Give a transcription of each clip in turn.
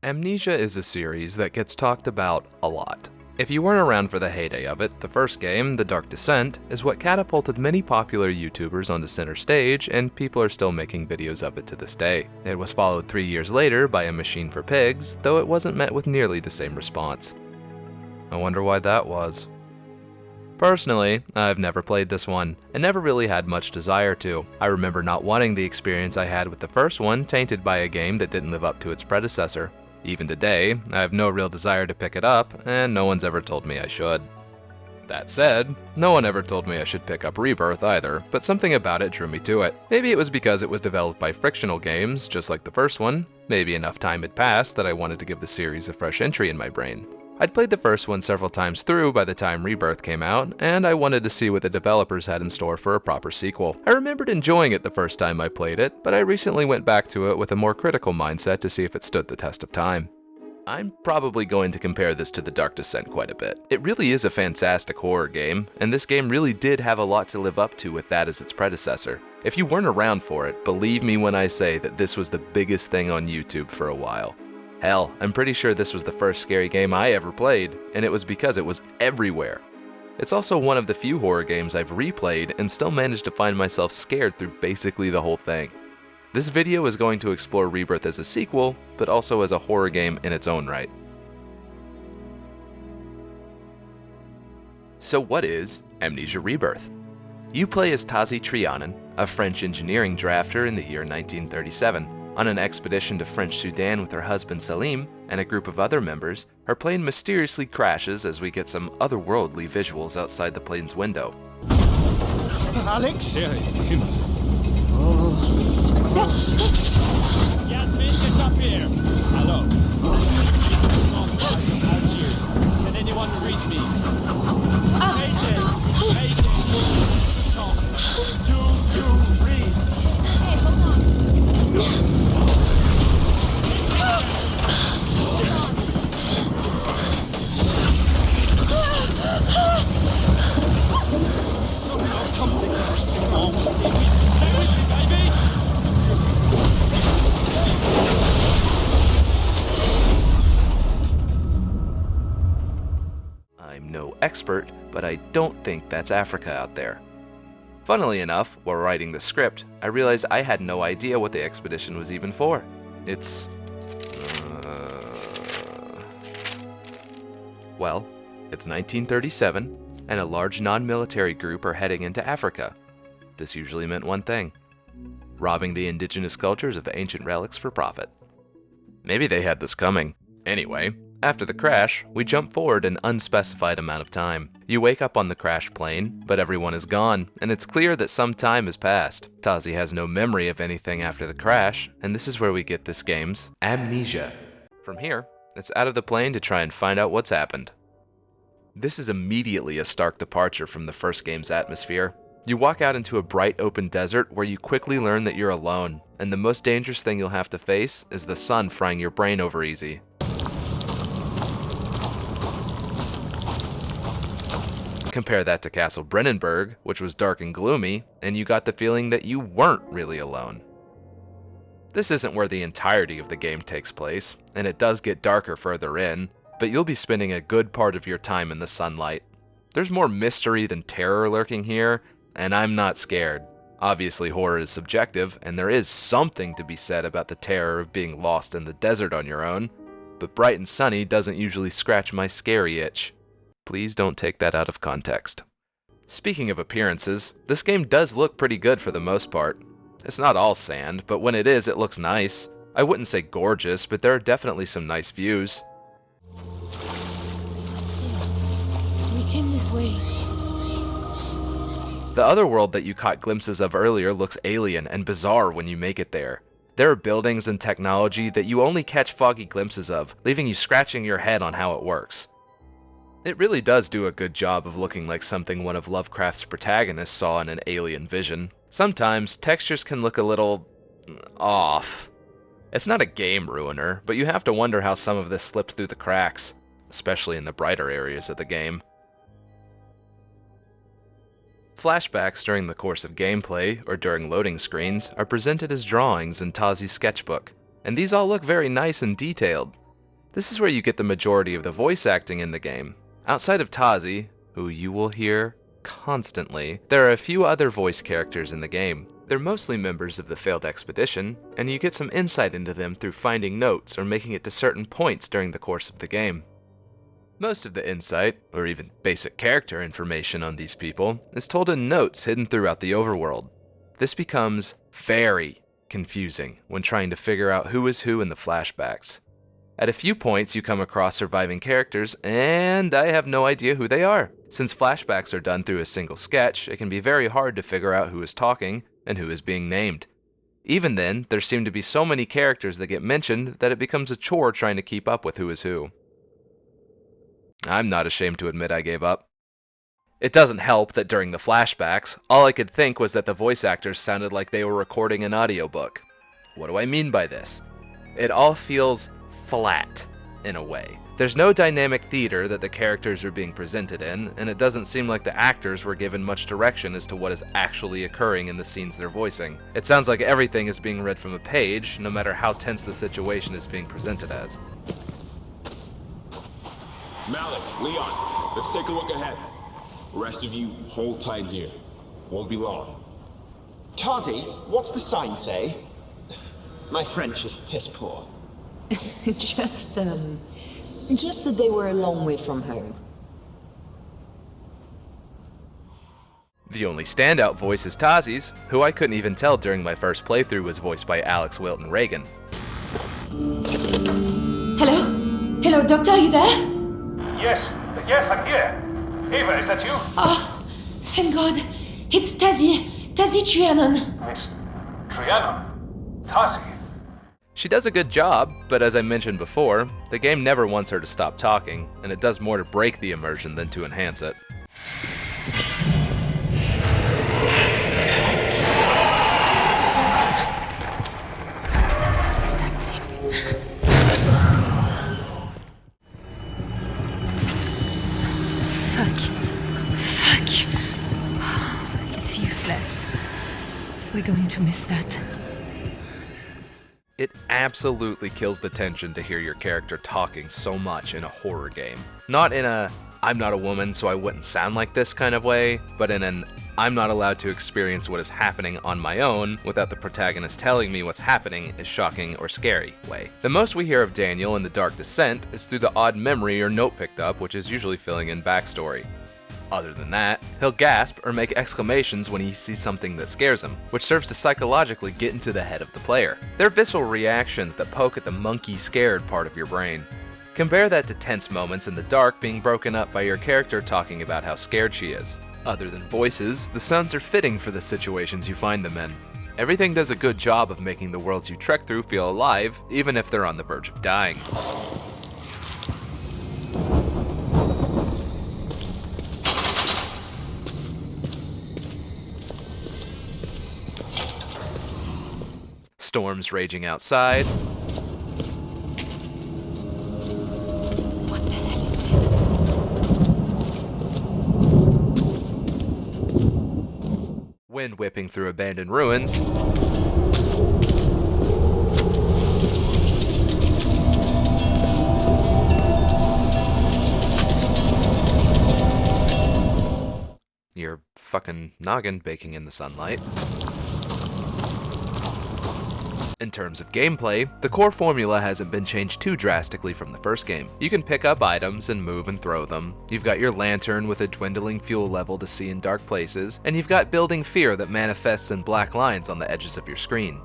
Amnesia is a series that gets talked about a lot. If you weren't around for the heyday of it, the first game, The Dark Descent, is what catapulted many popular YouTubers onto center stage, and people are still making videos of it to this day. It was followed 3 years later by A Machine for Pigs, though it wasn't met with nearly the same response. I wonder why that was. Personally, I've never played this one, and never really had much desire to. I remember not wanting the experience I had with the first one tainted by a game that didn't live up to its predecessor. Even today, I have no real desire to pick it up, and no one's ever told me I should. That said, no one ever told me I should pick up Rebirth either, but something about it drew me to it. Maybe it was because it was developed by Frictional Games, just like the first one. Maybe enough time had passed that I wanted to give the series a fresh entry in my brain. I'd played the first one several times through by the time Rebirth came out, and I wanted to see what the developers had in store for a proper sequel. I remembered enjoying it the first time I played it, but I recently went back to it with a more critical mindset to see if it stood the test of time. I'm probably going to compare this to The Dark Descent quite a bit. It really is a fantastic horror game, and this game really did have a lot to live up to with that as its predecessor. If you weren't around for it, believe me when I say that this was the biggest thing on YouTube for a while. Hell, I'm pretty sure this was the first scary game I ever played, and it was because it was everywhere. It's also one of the few horror games I've replayed and still managed to find myself scared through basically the whole thing. This video is going to explore Rebirth as a sequel, but also as a horror game in its own right. So what is Amnesia Rebirth? You play as Tazi Trianon, a French engineering drafter in the year 1937. On an expedition to French Sudan with her husband Salim and a group of other members, her plane mysteriously crashes as we get some otherworldly visuals outside the plane's window. Alex? Yasmin, get up here! Hello. Algiers. Can anyone read me? Mayday! Mayday! Do you read? Hey, hold on. I'm no expert, but I don't think that's Africa out there. Funnily enough, while writing the script, I realized I had no idea what the expedition was even for. Well, it's 1937, and a large non-military group are heading into Africa. This usually meant one thing: robbing the indigenous cultures of ancient relics for profit. Maybe they had this coming. Anyway, after the crash, we jump forward an unspecified amount of time. You wake up on the crashed plane, but everyone is gone, and it's clear that some time has passed. Tazi has no memory of anything after the crash, and this is where we get this game's Amnesia. From here, it's out of the plane to try and find out what's happened. This is immediately a stark departure from the first game's atmosphere. You walk out into a bright open desert where you quickly learn that you're alone, and the most dangerous thing you'll have to face is the sun frying your brain over easy. Compare that to Castle Brennenburg, which was dark and gloomy, and you got the feeling that you weren't really alone. This isn't where the entirety of the game takes place, and it does get darker further in, but you'll be spending a good part of your time in the sunlight. There's more mystery than terror lurking here, and I'm not scared. Obviously, horror is subjective, and there is something to be said about the terror of being lost in the desert on your own, but bright and sunny doesn't usually scratch my scary itch. Please don't take that out of context. Speaking of appearances, this game does look pretty good for the most part. It's not all sand, but when it is, it looks nice. I wouldn't say gorgeous, but there are definitely some nice views. We came this way. The other world that you caught glimpses of earlier looks alien and bizarre when you make it there. There are buildings and technology that you only catch foggy glimpses of, leaving you scratching your head on how it works. It really does do a good job of looking like something one of Lovecraft's protagonists saw in an alien vision. Sometimes, textures can look a little off. It's not a game ruiner, but you have to wonder how some of this slipped through the cracks, especially in the brighter areas of the game. Flashbacks during the course of gameplay, or during loading screens, are presented as drawings in Tazi's sketchbook, and these all look very nice and detailed. This is where you get the majority of the voice acting in the game. Outside of Tazi, who you will hear constantly, there are a few other voice characters in the game. They're mostly members of the failed expedition, and you get some insight into them through finding notes or making it to certain points during the course of the game. Most of the insight, or even basic character information on these people, is told in notes hidden throughout the overworld. This becomes very confusing when trying to figure out who is who in the flashbacks. At a few points you come across surviving characters, and I have no idea who they are. Since flashbacks are done through a single sketch, it can be very hard to figure out who is talking and who is being named. Even then, there seem to be so many characters that get mentioned that it becomes a chore trying to keep up with who is who. I'm not ashamed to admit I gave up. It doesn't help that during the flashbacks, all I could think was that the voice actors sounded like they were recording an audiobook. What do I mean by this? It all feels flat, in a way. There's no dynamic theater that the characters are being presented in, and it doesn't seem like the actors were given much direction as to what is actually occurring in the scenes they're voicing. It sounds like everything is being read from a page, no matter how tense the situation is being presented as. Malik, Leon, let's take a look ahead. Rest of you, hold tight here. Won't be long. Tazi, what's the sign say? My French is piss poor. Just that they were a long way from home. The only standout voice is Tazi's, who I couldn't even tell during my first playthrough was voiced by Alex Wilton Reagan. Hello? Hello, Doctor, are you there? Yes, I'm here. Ava, is that you? Oh, thank God. It's Tazi Trianon. Miss Triana? Tazi? She does a good job, but as I mentioned before, the game never wants her to stop talking, and it does more to break the immersion than to enhance it. What's that thing? Fuck. It's useless. We're going to miss that. It absolutely kills the tension to hear your character talking so much in a horror game. Not in a, I'm not a woman so I wouldn't sound like this kind of way, but in an, I'm not allowed to experience what is happening on my own without the protagonist telling me what's happening is shocking or scary way. The most we hear of Daniel in The Dark Descent is through the odd memory or note picked up, which is usually filling in backstory. Other than that, he'll gasp or make exclamations when he sees something that scares him, which serves to psychologically get into the head of the player. They're visceral reactions that poke at the monkey scared part of your brain. Compare that to tense moments in the dark being broken up by your character talking about how scared she is. Other than voices, the sounds are fitting for the situations you find them in. Everything does a good job of making the worlds you trek through feel alive, even if they're on the verge of dying. Storms raging outside. What the hell is this? Wind whipping through abandoned ruins. Your fucking noggin baking in the sunlight. In terms of gameplay, the core formula hasn't been changed too drastically from the first game. You can pick up items and move and throw them. You've got your lantern with a dwindling fuel level to see in dark places, and you've got building fear that manifests in black lines on the edges of your screen.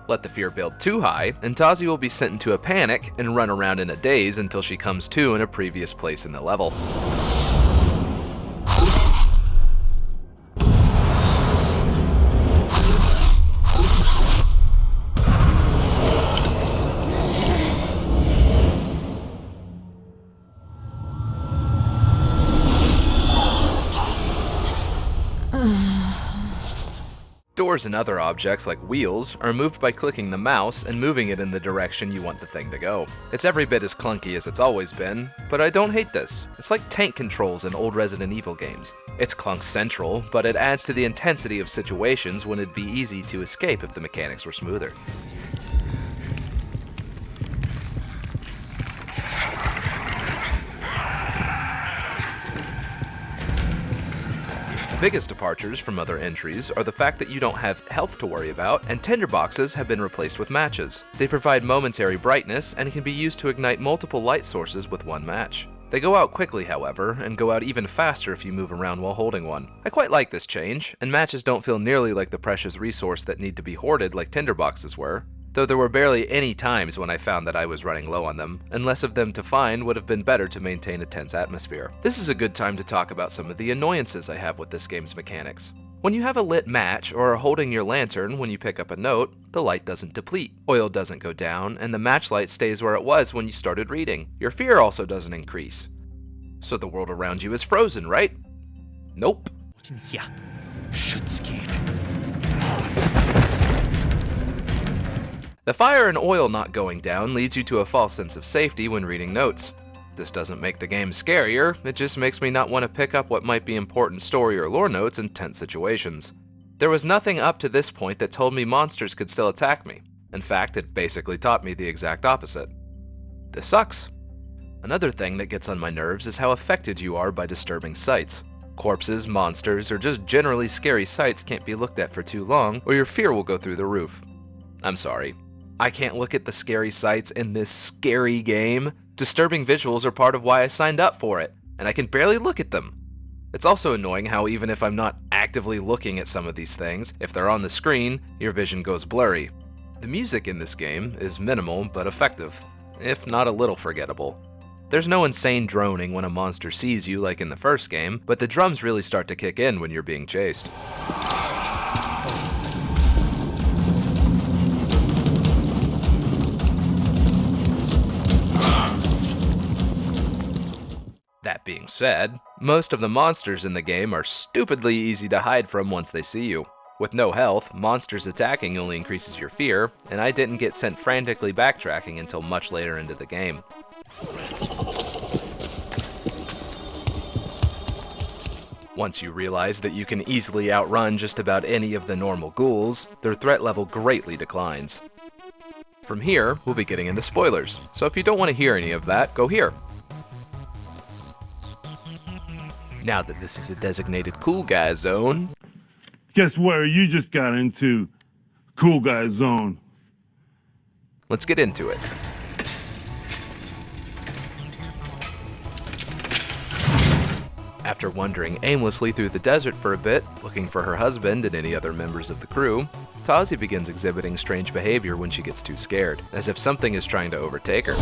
Let the fear build too high, and Tazi will be sent into a panic and run around in a daze until she comes to in a previous place in the level. Doors and other objects like wheels are moved by clicking the mouse and moving it in the direction you want the thing to go. It's every bit as clunky as it's always been, but I don't hate this. It's like tank controls in old Resident Evil games. It's clunk central, but it adds to the intensity of situations when it'd be easy to escape if the mechanics were smoother. biggest departures from other entries are the fact that you don't have health to worry about, and tinderboxes have been replaced with matches. They provide momentary brightness and can be used to ignite multiple light sources with one match. They go out quickly, however, and go out even faster if you move around while holding one. I quite like this change, and matches don't feel nearly like the precious resource that need to be hoarded like tinderboxes were, though there were barely any times when I found that I was running low on them, and less of them to find would have been better to maintain a tense atmosphere. This is a good time to talk about some of the annoyances I have with this game's mechanics. When you have a lit match or are holding your lantern when you pick up a note, the light doesn't deplete, oil doesn't go down, and the match light stays where it was when you started reading. Your fear also doesn't increase. So the world around you is frozen, right? Nope. Ja, Schutzgeht. The fire and oil not going down leads you to a false sense of safety when reading notes. This doesn't make the game scarier, it just makes me not want to pick up what might be important story or lore notes in tense situations. There was nothing up to this point that told me monsters could still attack me. In fact, it basically taught me the exact opposite. This sucks. Another thing that gets on my nerves is how affected you are by disturbing sights. Corpses, monsters, or just generally scary sights can't be looked at for too long, or your fear will go through the roof. I'm sorry. I can't look at the scary sights in this scary game. Disturbing visuals are part of why I signed up for it, and I can barely look at them. It's also annoying how even if I'm not actively looking at some of these things, if they're on the screen, your vision goes blurry. The music in this game is minimal but effective, if not a little forgettable. There's no insane droning when a monster sees you like in the first game, but the drums really start to kick in when you're being chased. That being said, most of the monsters in the game are stupidly easy to hide from once they see you. With no health, monsters attacking only increases your fear, and I didn't get sent frantically backtracking until much later into the game. Once you realize that you can easily outrun just about any of the normal ghouls, their threat level greatly declines. From here, we'll be getting into spoilers, so if you don't want to hear any of that, go here. Now that this is a designated cool guy zone, guess where you just got into? Cool guy zone. let's get into it. After wandering aimlessly through the desert for a bit, looking for her husband and any other members of the crew, Tazi begins exhibiting strange behavior when she gets too scared, as if something is trying to overtake her.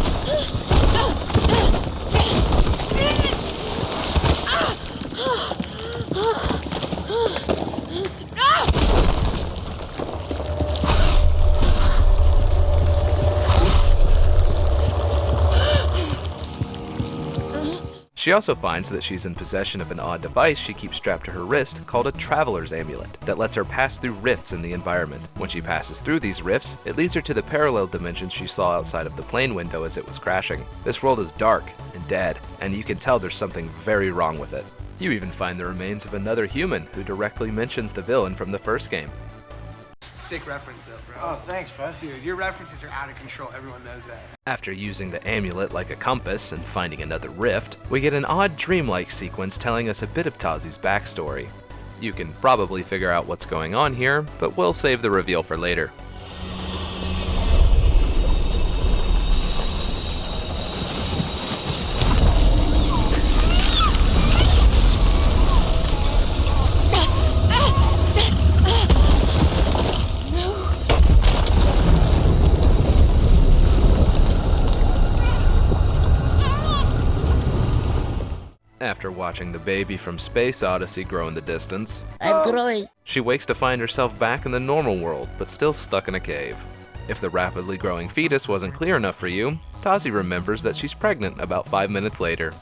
She also finds that she's in possession of an odd device she keeps strapped to her wrist called a Traveler's Amulet that lets her pass through rifts in the environment. When she passes through these rifts, it leads her to the parallel dimensions she saw outside of the plane window as it was crashing. This world is dark and dead, and you can tell there's something very wrong with it. You even find the remains of another human who directly mentions the villain from the first game. Sick reference though, bro. Oh, thanks, bud. Dude, your references are out of control. Everyone knows that. After using the amulet like a compass and finding another rift, we get an odd dreamlike sequence telling us a bit of Tazi's backstory. You can probably figure out what's going on here, but we'll save the reveal for later. After watching the baby from Space Odyssey grow in the distance, I'm growing. She wakes to find herself back in the normal world, but still stuck in a cave. If the rapidly growing fetus wasn't clear enough for you, Tazi remembers that she's pregnant about 5 minutes later.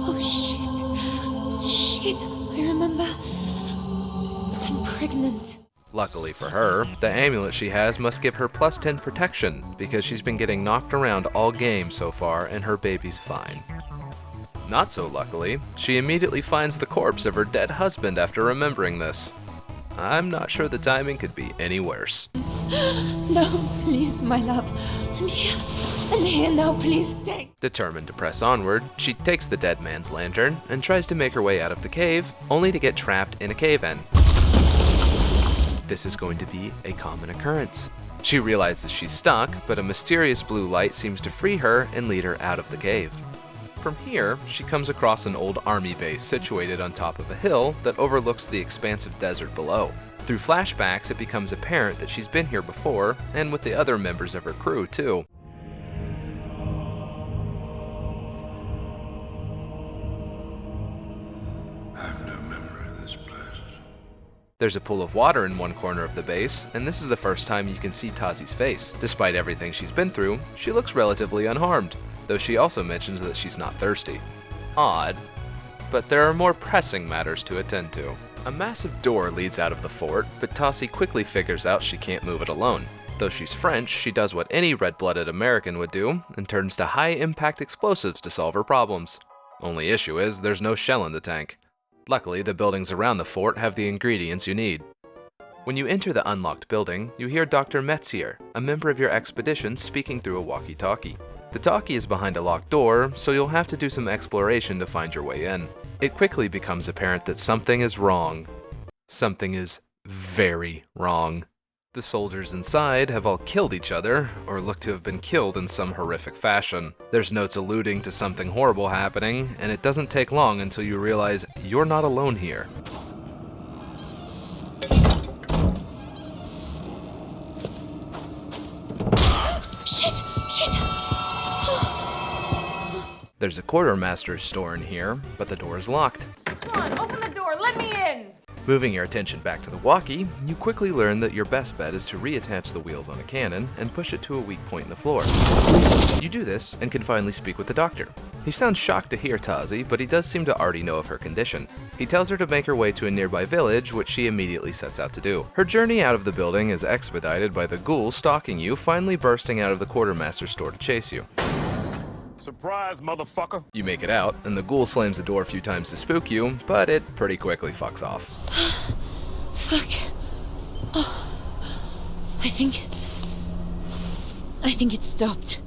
Oh shit. Shit, I remember. I'm pregnant. Luckily for her, the amulet she has must give her plus 10 protection because she's been getting knocked around all game so far and her baby's fine. Not so luckily, she immediately finds the corpse of her dead husband after remembering this. I'm not sure the timing could be any worse. No, please, my love. I'm here now, please stay. Determined to press onward, she takes the dead man's lantern and tries to make her way out of the cave, only to get trapped in a cave-in. This is going to be a common occurrence. She realizes she's stuck, but a mysterious blue light seems to free her and lead her out of the cave. From here, she comes across an old army base situated on top of a hill that overlooks the expansive desert below. Through flashbacks, it becomes apparent that she's been here before, and with the other members of her crew, too. I have no memory of this place. There's a pool of water in one corner of the base, and this is the first time you can see Tazi's face. Despite everything she's been through, she looks relatively unharmed, though she also mentions that she's not thirsty. Odd, but there are more pressing matters to attend to. A massive door leads out of the fort, but Tazi quickly figures out she can't move it alone. Though she's French, she does what any red-blooded American would do, and turns to high-impact explosives to solve her problems. Only issue is, there's no shell in the tank. Luckily, the buildings around the fort have the ingredients you need. When you enter the unlocked building, you hear Dr. Metzier, a member of your expedition, speaking through a walkie-talkie. The talkie is behind a locked door, so you'll have to do some exploration to find your way in. It quickly becomes apparent that something is wrong. Something is very wrong. The soldiers inside have all killed each other, or look to have been killed in some horrific fashion. There's notes alluding to something horrible happening, and it doesn't take long until you realize you're not alone here. Shit! There's a quartermaster's store in here, but the door is locked. Come on, open the door, let me in! Moving your attention back to the walkie, you quickly learn that your best bet is to reattach the wheels on a cannon and push it to a weak point in the floor. You do this and can finally speak with the doctor. He sounds shocked to hear Tazi, but he does seem to already know of her condition. He tells her to make her way to a nearby village, which she immediately sets out to do. Her journey out of the building is expedited by the ghouls stalking you, finally bursting out of the quartermaster's store to chase you. Surprise, motherfucker! You make it out, and the ghoul slams the door a few times to spook you, but it pretty quickly fucks off. Fuck. Oh. I think it stopped.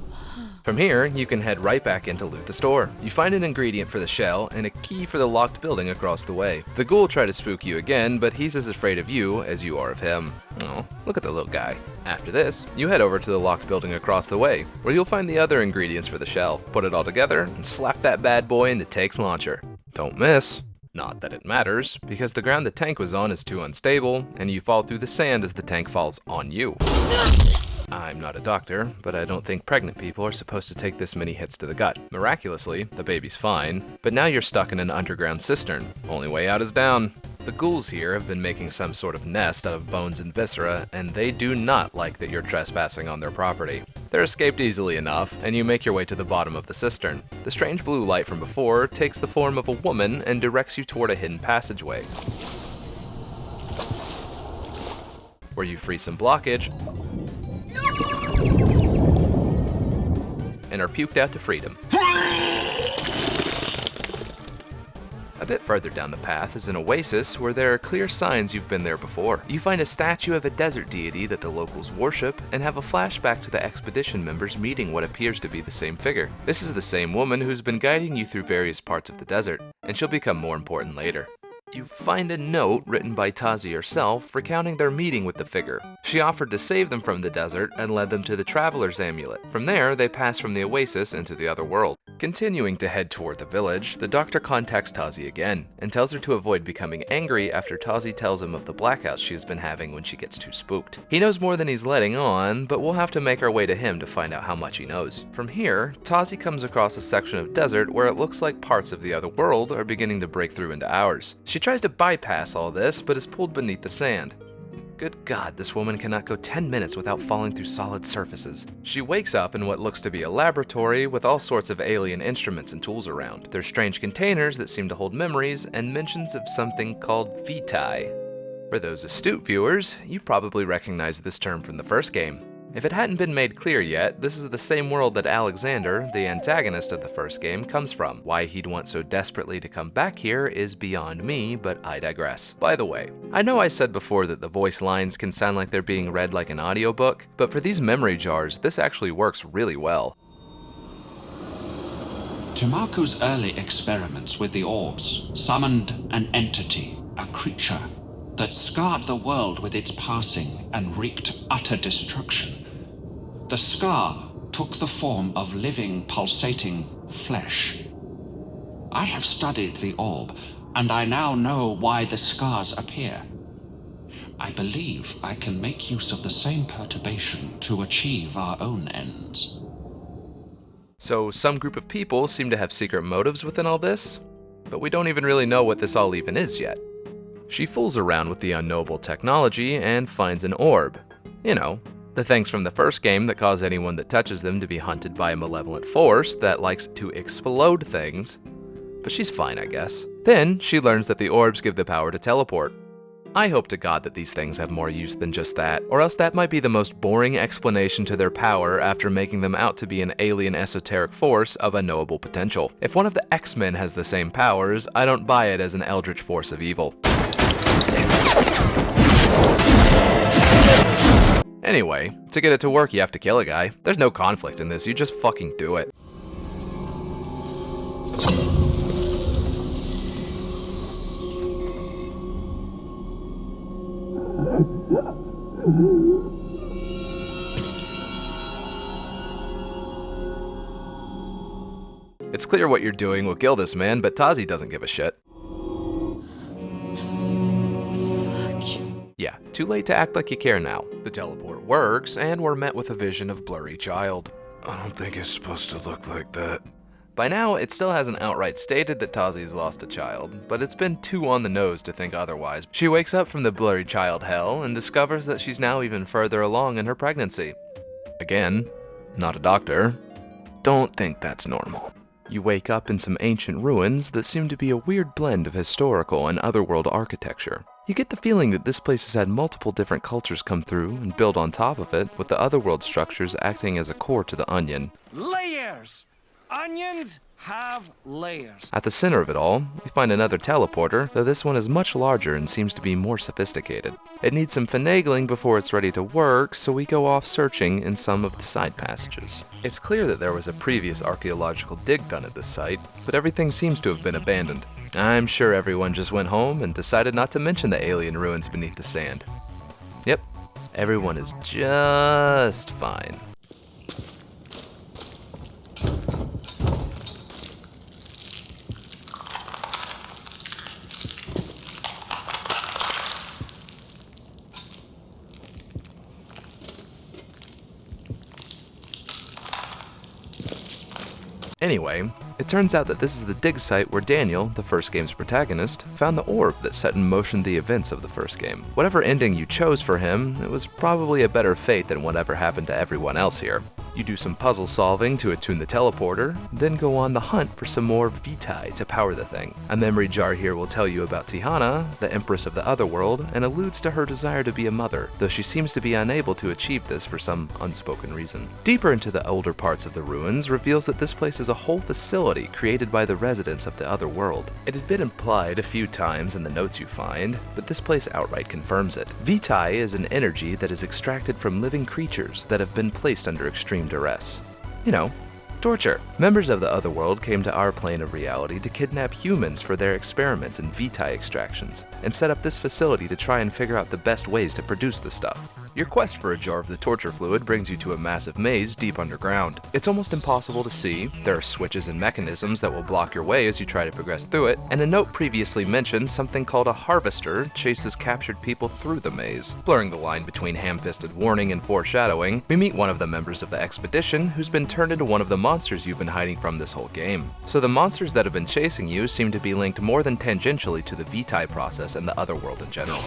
From here, you can head right back in to loot the store. You find an ingredient for the shell and a key for the locked building across the way. The ghoul try to spook you again, but he's as afraid of you as you are of him. Oh, look at the little guy. After this, you head over to the locked building across the way, where you'll find the other ingredients for the shell. Put it all together and slap that bad boy in the tank's launcher. Don't miss. Not that it matters, because the ground the tank was on is too unstable, and you fall through the sand as the tank falls on you. I'm not a doctor, but I don't think pregnant people are supposed to take this many hits to the gut. Miraculously, the baby's fine, but now you're stuck in an underground cistern. Only way out is down. The ghouls here have been making some sort of nest out of bones and viscera, and they do not like that you're trespassing on their property. They're escaped easily enough, and you make your way to the bottom of the cistern. The strange blue light from before takes the form of a woman and directs you toward a hidden passageway, where you free some blockage and are puked out to freedom. A bit further down the path is an oasis where there are clear signs you've been there before. You find a statue of a desert deity that the locals worship and have a flashback to the expedition members meeting what appears to be the same figure. This is the same woman who's been guiding you through various parts of the desert, and she'll become more important later. You find a note written by Tazi herself recounting their meeting with the figure. She offered to save them from the desert and led them to the Traveler's Amulet. From there, they pass from the oasis into the other world. Continuing to head toward the village, the doctor contacts Tazi again and tells her to avoid becoming angry after Tazi tells him of the blackouts she has been having when she gets too spooked. He knows more than he's letting on, but we'll have to make our way to him to find out how much he knows. From here, Tazi comes across a section of desert where it looks like parts of the other world are beginning to break through into ours. She tries to bypass all this, but is pulled beneath the sand. Good God, this woman cannot go 10 minutes without falling through solid surfaces. She wakes up in what looks to be a laboratory with all sorts of alien instruments and tools around. There's strange containers that seem to hold memories and mentions of something called vitae. For those astute viewers, you probably recognize this term from the first game. If it hadn't been made clear yet, this is the same world that Alexander, the antagonist of the first game, comes from. Why he'd want so desperately to come back here is beyond me, but I digress. By the way, I know I said before that the voice lines can sound like they're being read like an audiobook, but for these memory jars, this actually works really well. Tamaku's early experiments with the orbs summoned an entity, a creature, that scarred the world with its passing and wreaked utter destruction. The scar took the form of living, pulsating flesh. I have studied the orb, and I now know why the scars appear. I believe I can make use of the same perturbation to achieve our own ends. So some group of people seem to have secret motives within all this, but we don't even really know what this all even is yet. She fools around with the unknowable technology and finds an orb. You know, the things from the first game that cause anyone that touches them to be hunted by a malevolent force that likes to explode things. But she's fine, I guess. Then she learns that the orbs give the power to teleport. I hope to God that these things have more use than just that, or else that might be the most boring explanation to their power after making them out to be an alien esoteric force of unknowable potential. If one of the X-Men has the same powers, I don't buy it as an eldritch force of evil. Anyway, to get it to work, you have to kill a guy. There's no conflict in this, you just fucking do it. It's clear what you're doing will kill this man, but Tazi doesn't give a shit. Yeah, too late to act like you care now. The teleport works, and we're met with a vision of blurry child. I don't think it's supposed to look like that. By now, it still hasn't outright stated that Tazi's lost a child, but it's been too on the nose to think otherwise. She wakes up from the blurry child hell and discovers that she's now even further along in her pregnancy. Again, not a doctor. Don't think that's normal. You wake up in some ancient ruins that seem to be a weird blend of historical and otherworld architecture. You get the feeling that this place has had multiple different cultures come through and build on top of it, with the otherworld structures acting as a core to the onion. Layers! Onions have layers. At the center of it all, we find another teleporter, though this one is much larger and seems to be more sophisticated. It needs some finagling before it's ready to work, so we go off searching in some of the side passages. It's clear that there was a previous archaeological dig done at this site, but everything seems to have been abandoned. I'm sure everyone just went home and decided not to mention the alien ruins beneath the sand. Yep, everyone is just fine. Anyway, it turns out that this is the dig site where Daniel, the first game's protagonist, found the orb that set in motion the events of the first game. Whatever ending you chose for him, it was probably a better fate than whatever happened to everyone else here. You do some puzzle solving to attune the teleporter, then go on the hunt for some more vitae to power the thing. A memory jar here will tell you about Tihana, the Empress of the Otherworld, and alludes to her desire to be a mother, though she seems to be unable to achieve this for some unspoken reason. Deeper into the older parts of the ruins reveals that this place is a whole facility created by the residents of the Otherworld. It had been implied a few times in the notes you find, but this place outright confirms it. Vitae is an energy that is extracted from living creatures that have been placed under extreme duress. You know, torture. Members of the Otherworld came to our plane of reality to kidnap humans for their experiments in vitae extractions, and set up this facility to try and figure out the best ways to produce the stuff. Your quest for a jar of the torture fluid brings you to a massive maze deep underground. It's almost impossible to see, there are switches and mechanisms that will block your way as you try to progress through it, and a note previously mentioned something called a harvester chases captured people through the maze. Blurring the line between ham-fisted warning and foreshadowing, we meet one of the members of the expedition who's been turned into one of the monsters you've been hiding from this whole game. So the monsters that have been chasing you seem to be linked more than tangentially to the vitae process and the Otherworld in general.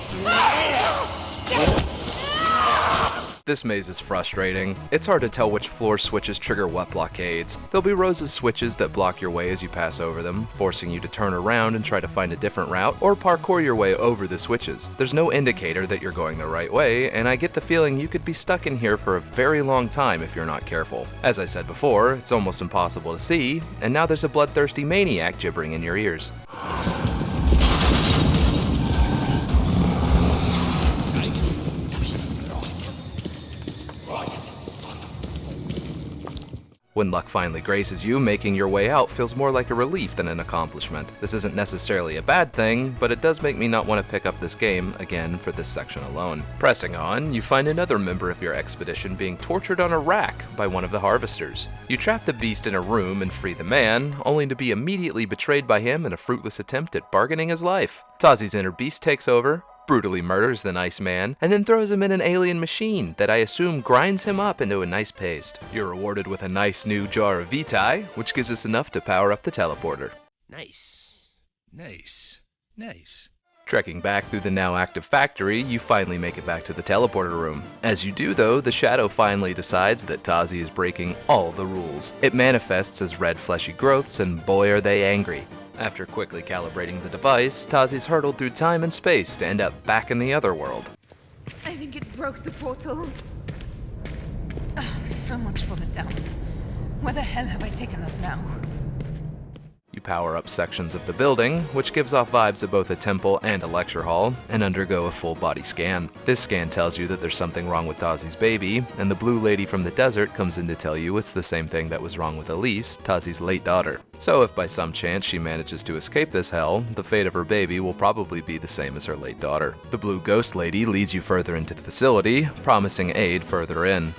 This maze is frustrating. It's hard to tell which floor switches trigger what blockades. There'll be rows of switches that block your way as you pass over them, forcing you to turn around and try to find a different route, or parkour your way over the switches. There's no indicator that you're going the right way, and I get the feeling you could be stuck in here for a very long time if you're not careful. As I said before, it's almost impossible to see, and now there's a bloodthirsty maniac gibbering in your ears. When luck finally graces you, making your way out feels more like a relief than an accomplishment. This isn't necessarily a bad thing, but it does make me not want to pick up this game again for this section alone. Pressing on, you find another member of your expedition being tortured on a rack by one of the harvesters. You trap the beast in a room and free the man, only to be immediately betrayed by him in a fruitless attempt at bargaining his life. Tazi's inner beast takes over, brutally murders the nice man, and then throws him in an alien machine that I assume grinds him up into a nice paste. You're rewarded with a nice new jar of Vitae, which gives us enough to power up the teleporter. Nice. Nice. Nice. Trekking back through the now active factory, you finally make it back to the teleporter room. As you do though, the shadow finally decides that Tazi is breaking all the rules. It manifests as red fleshy growths, and boy are they angry. After quickly calibrating the device, Tazi's hurtled through time and space to end up back in the other world. I think it broke the portal. So much for the dump. Where the hell have I taken us now? You power up sections of the building, which gives off vibes of both a temple and a lecture hall, and undergo a full body scan. This scan tells you that there's something wrong with Tazi's baby, and the blue lady from the desert comes in to tell you it's the same thing that was wrong with Elise, Tazi's late daughter. So if by some chance she manages to escape this hell, the fate of her baby will probably be the same as her late daughter. The blue ghost lady leads you further into the facility, promising aid further in.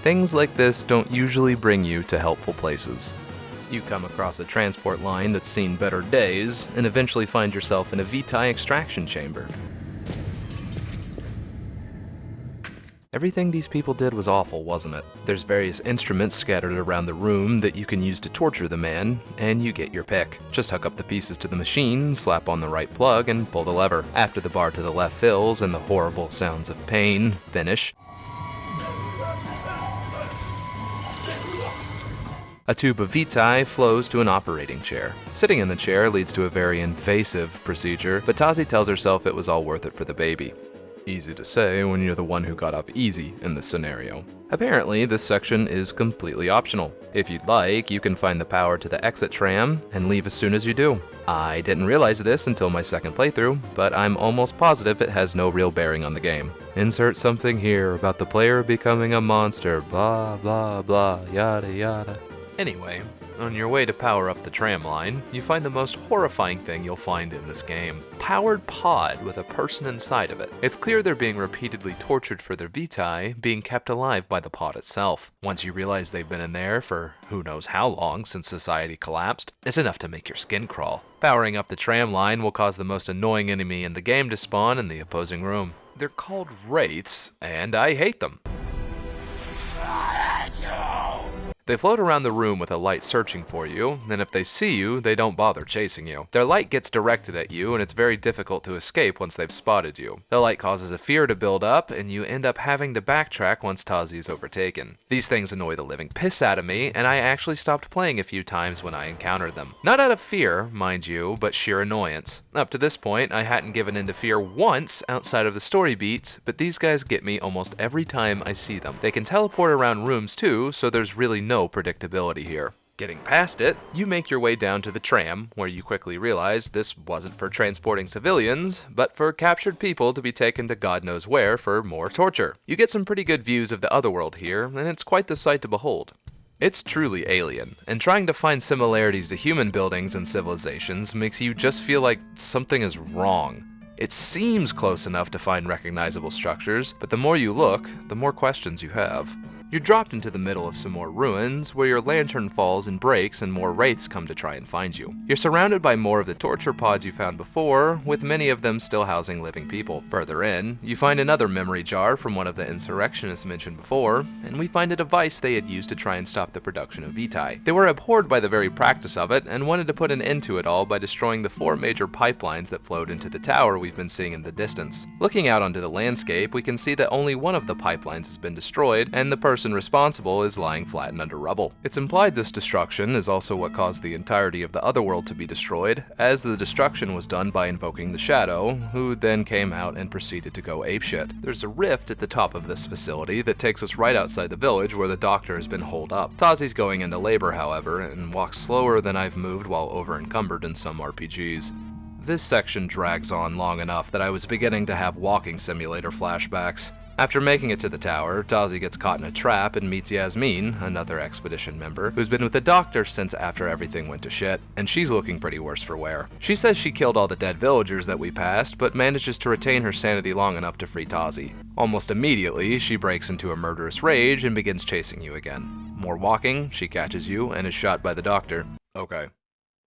Things like this don't usually bring you to helpful places. You come across a transport line that's seen better days, and eventually find yourself in a Vitae extraction chamber. Everything these people did was awful, wasn't it? There's various instruments scattered around the room that you can use to torture the man, and you get your pick. Just hook up the pieces to the machine, slap on the right plug, and pull the lever. After the bar to the left fills and the horrible sounds of pain finish, a tube of Vitae flows to an operating chair. Sitting in the chair leads to a very invasive procedure, but Tazi tells herself it was all worth it for the baby. Easy to say when you're the one who got off easy in this scenario. Apparently, this section is completely optional. If you'd like, you can find the power to the exit tram and leave as soon as you do. I didn't realize this until my second playthrough, but I'm almost positive it has no real bearing on the game. Insert something here about the player becoming a monster, blah blah blah, yada yada. Anyway, on your way to power up the tram line, you find the most horrifying thing you'll find in this game. Powered pod with a person inside of it. It's clear they're being repeatedly tortured for their Vitae, being kept alive by the pod itself. Once you realize they've been in there for who knows how long since society collapsed, it's enough to make your skin crawl. Powering up the tram line will cause the most annoying enemy in the game to spawn in the opposing room. They're called wraiths, and I hate them. They float around the room with a light searching for you, and if they see you, they don't bother chasing you. Their light gets directed at you, and it's very difficult to escape once they've spotted you. The light causes a fear to build up, and you end up having to backtrack once Tazi is overtaken. These things annoy the living piss out of me, and I actually stopped playing a few times when I encountered them. Not out of fear, mind you, but sheer annoyance. Up to this point, I hadn't given in to fear once outside of the story beats, but these guys get me almost every time I see them. They can teleport around rooms too, so there's really no predictability here. Getting past it, you make your way down to the tram, where you quickly realize this wasn't for transporting civilians, but for captured people to be taken to God knows where for more torture. You get some pretty good views of the otherworld here, and it's quite the sight to behold. It's truly alien, and trying to find similarities to human buildings and civilizations makes you just feel like something is wrong. It seems close enough to find recognizable structures, but the more you look, the more questions you have. You're dropped into the middle of some more ruins, where your lantern falls and breaks and more wraiths come to try and find you. You're surrounded by more of the torture pods you found before, with many of them still housing living people. Further in, you find another memory jar from one of the insurrectionists mentioned before, and we find a device they had used to try and stop the production of vitae. They were abhorred by the very practice of it, and wanted to put an end to it all by destroying the 4 major pipelines that flowed into the tower we've been seeing in the distance. Looking out onto the landscape, we can see that only one of the pipelines has been destroyed, and the person responsible is lying flattened under rubble. It's implied this destruction is also what caused the entirety of the other world to be destroyed, as the destruction was done by invoking the Shadow, who then came out and proceeded to go apeshit. There's a rift at the top of this facility that takes us right outside the village where the doctor has been holed up. Tazi's going into labor, however, and walks slower than I've moved while over-encumbered in some RPGs. This section drags on long enough that I was beginning to have walking simulator flashbacks. After making it to the tower, Tazi gets caught in a trap and meets Yasmin, another expedition member, who's been with the doctor since after everything went to shit, and she's looking pretty worse for wear. She says she killed all the dead villagers that we passed, but manages to retain her sanity long enough to free Tazi. Almost immediately, she breaks into a murderous rage and begins chasing you again. More walking, she catches you, and is shot by the doctor. Okay,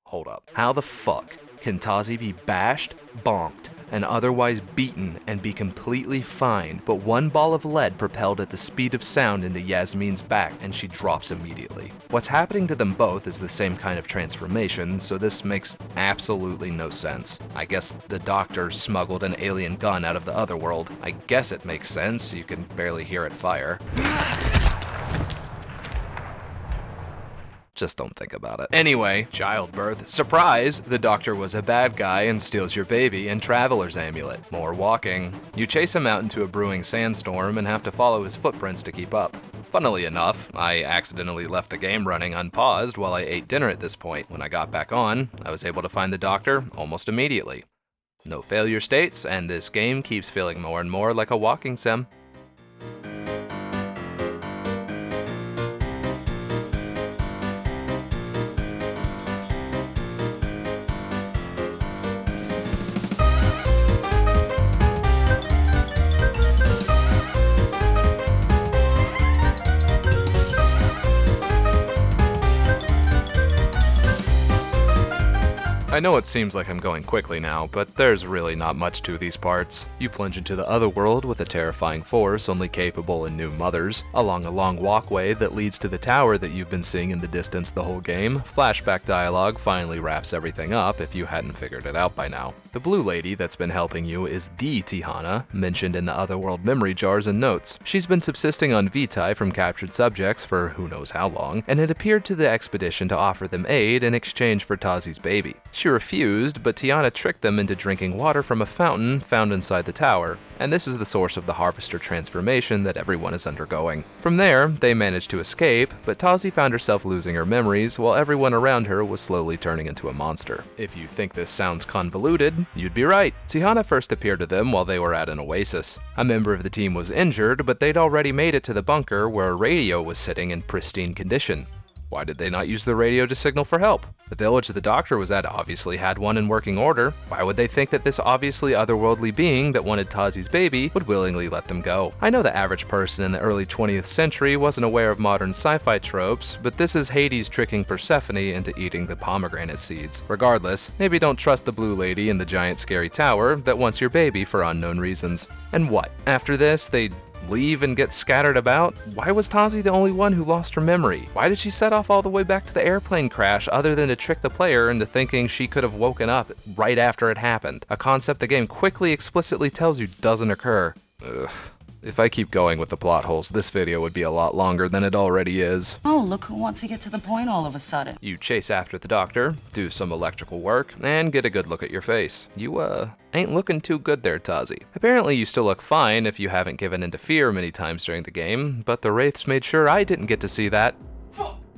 hold up. How the fuck can Tazi be bashed, bonked, and otherwise beaten and be completely fine, but one ball of lead propelled at the speed of sound into Yasmin's back and she drops immediately? What's happening to them both is the same kind of transformation, so this makes absolutely no sense. I guess the doctor smuggled an alien gun out of the other world. I guess it makes sense, you can barely hear it fire. Just don't think about it. Anyway, childbirth. Surprise! The doctor was a bad guy and steals your baby and Traveler's Amulet. More walking. You chase him out into a brewing sandstorm and have to follow his footprints to keep up. Funnily enough, I accidentally left the game running unpaused while I ate dinner at this point. When I got back on, I was able to find the doctor almost immediately. No failure states, and this game keeps feeling more and more like a walking sim. I know it seems like I'm going quickly now, but there's really not much to these parts. You plunge into the other world with a terrifying force only capable in new mothers, along a long walkway that leads to the tower that you've been seeing in the distance the whole game. Flashback dialogue finally wraps everything up if you hadn't figured it out by now. The blue lady that's been helping you is the Tihana, mentioned in the Otherworld memory jars and notes. She's been subsisting on vitae from captured subjects for who knows how long, and had appeared to the expedition to offer them aid in exchange for Tazi's baby. She refused, but Tiana tricked them into drinking water from a fountain found inside the tower, and this is the source of the harvester transformation that everyone is undergoing. From there, they managed to escape, but Tazi found herself losing her memories while everyone around her was slowly turning into a monster. If you think this sounds convoluted, you'd be right. Tihana first appeared to them while they were at an oasis. A member of the team was injured, but they'd already made it to the bunker where a radio was sitting in pristine condition. Why did they not use the radio to signal for help? The village the doctor was at obviously had one in working order. Why would they think that this obviously otherworldly being that wanted Tazi's baby would willingly let them go? I know the average person in the early 20th century wasn't aware of modern sci-fi tropes, but this is Hades tricking Persephone into eating the pomegranate seeds. Regardless, maybe don't trust the blue lady in the giant scary tower that wants your baby for unknown reasons. And what? After this, they leave and get scattered about? Why was Tazi the only one who lost her memory? Why did she set off all the way back to the airplane crash other than to trick the player into thinking she could have woken up right after it happened? A concept the game quickly explicitly tells you doesn't occur. Ugh. If I keep going with the plot holes, this video would be a lot longer than it already is. Oh, look who wants to get to the point all of a sudden. You chase after the doctor, do some electrical work, and get a good look at your face. You, ain't looking too good there, Tazi. Apparently you still look fine if you haven't given in to fear many times during the game, but the Wraiths made sure I didn't get to see that.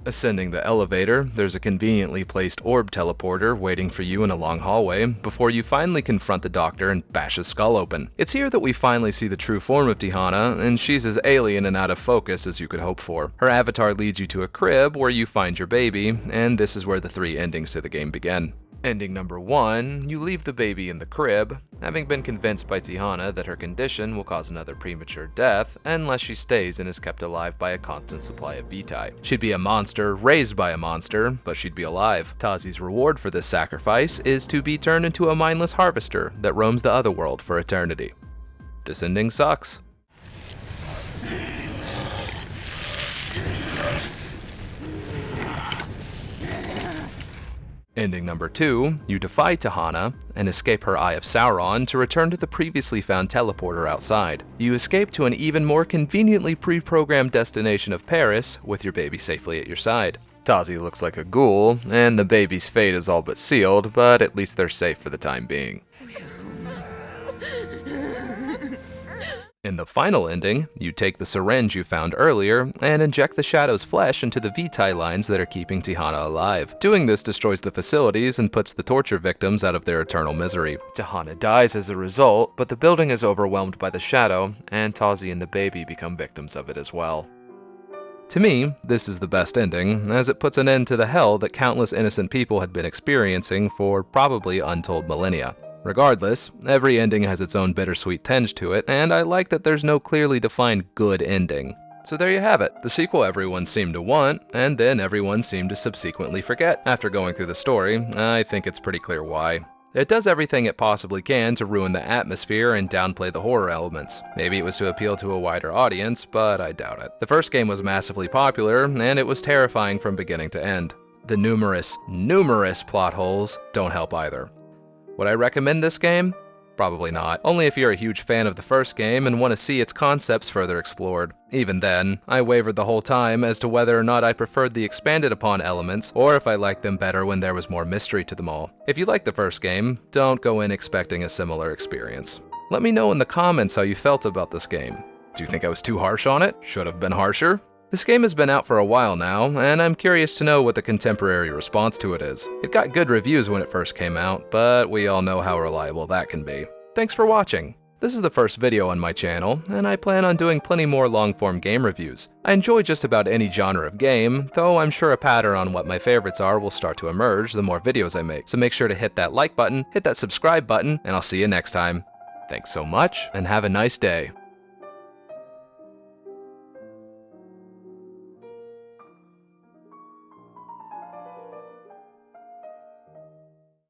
Ascending the elevator, there's a conveniently placed orb teleporter waiting for you in a long hallway before you finally confront the doctor and bash his skull open. It's here that we finally see the true form of Tihana, and she's as alien and out of focus as you could hope for. Her avatar leads you to a crib where you find your baby, and this is where the 3 endings to the game begin. Ending number 1, you leave the baby in the crib, having been convinced by Tihana that her condition will cause another premature death unless she stays and is kept alive by a constant supply of vitae. She'd be a monster raised by a monster, but she'd be alive. Tazi's reward for this sacrifice is to be turned into a mindless harvester that roams the otherworld for eternity. This ending sucks. Ending number 2, you defy Tihana and escape her Eye of Sauron to return to the previously found teleporter outside. You escape to an even more conveniently pre-programmed destination of Paris with your baby safely at your side. Tazi looks like a ghoul, and the baby's fate is all but sealed, but at least they're safe for the time being. In the final ending, you take the syringe you found earlier and inject the Shadow's flesh into the vitae lines that are keeping Tihana alive. Doing this destroys the facilities and puts the torture victims out of their eternal misery. Tihana dies as a result, but the building is overwhelmed by the Shadow, and Tazi and the baby become victims of it as well. To me, this is the best ending, as it puts an end to the hell that countless innocent people had been experiencing for probably untold millennia. Regardless, every ending has its own bittersweet tinge to it, and I like that there's no clearly defined good ending. So there you have it, the sequel everyone seemed to want, and then everyone seemed to subsequently forget. After going through the story, I think it's pretty clear why. It does everything it possibly can to ruin the atmosphere and downplay the horror elements. Maybe it was to appeal to a wider audience, but I doubt it. The first game was massively popular, and it was terrifying from beginning to end. The numerous plot holes don't help either. Would I recommend this game? Probably not. Only if you're a huge fan of the first game and want to see its concepts further explored. Even then, I wavered the whole time as to whether or not I preferred the expanded upon elements, or if I liked them better when there was more mystery to them all. If you like the first game, don't go in expecting a similar experience. Let me know in the comments how you felt about this game. Do you think I was too harsh on it? Should have been harsher? This game has been out for a while now, and I'm curious to know what the contemporary response to it is. It got good reviews when it first came out, but we all know how reliable that can be. Thanks for watching. This is the first video on my channel, and I plan on doing plenty more long-form game reviews. I enjoy just about any genre of game, though I'm sure a pattern on what my favorites are will start to emerge the more videos I make. So make sure to hit that like button, hit that subscribe button, and I'll see you next time. Thanks so much, and have a nice day.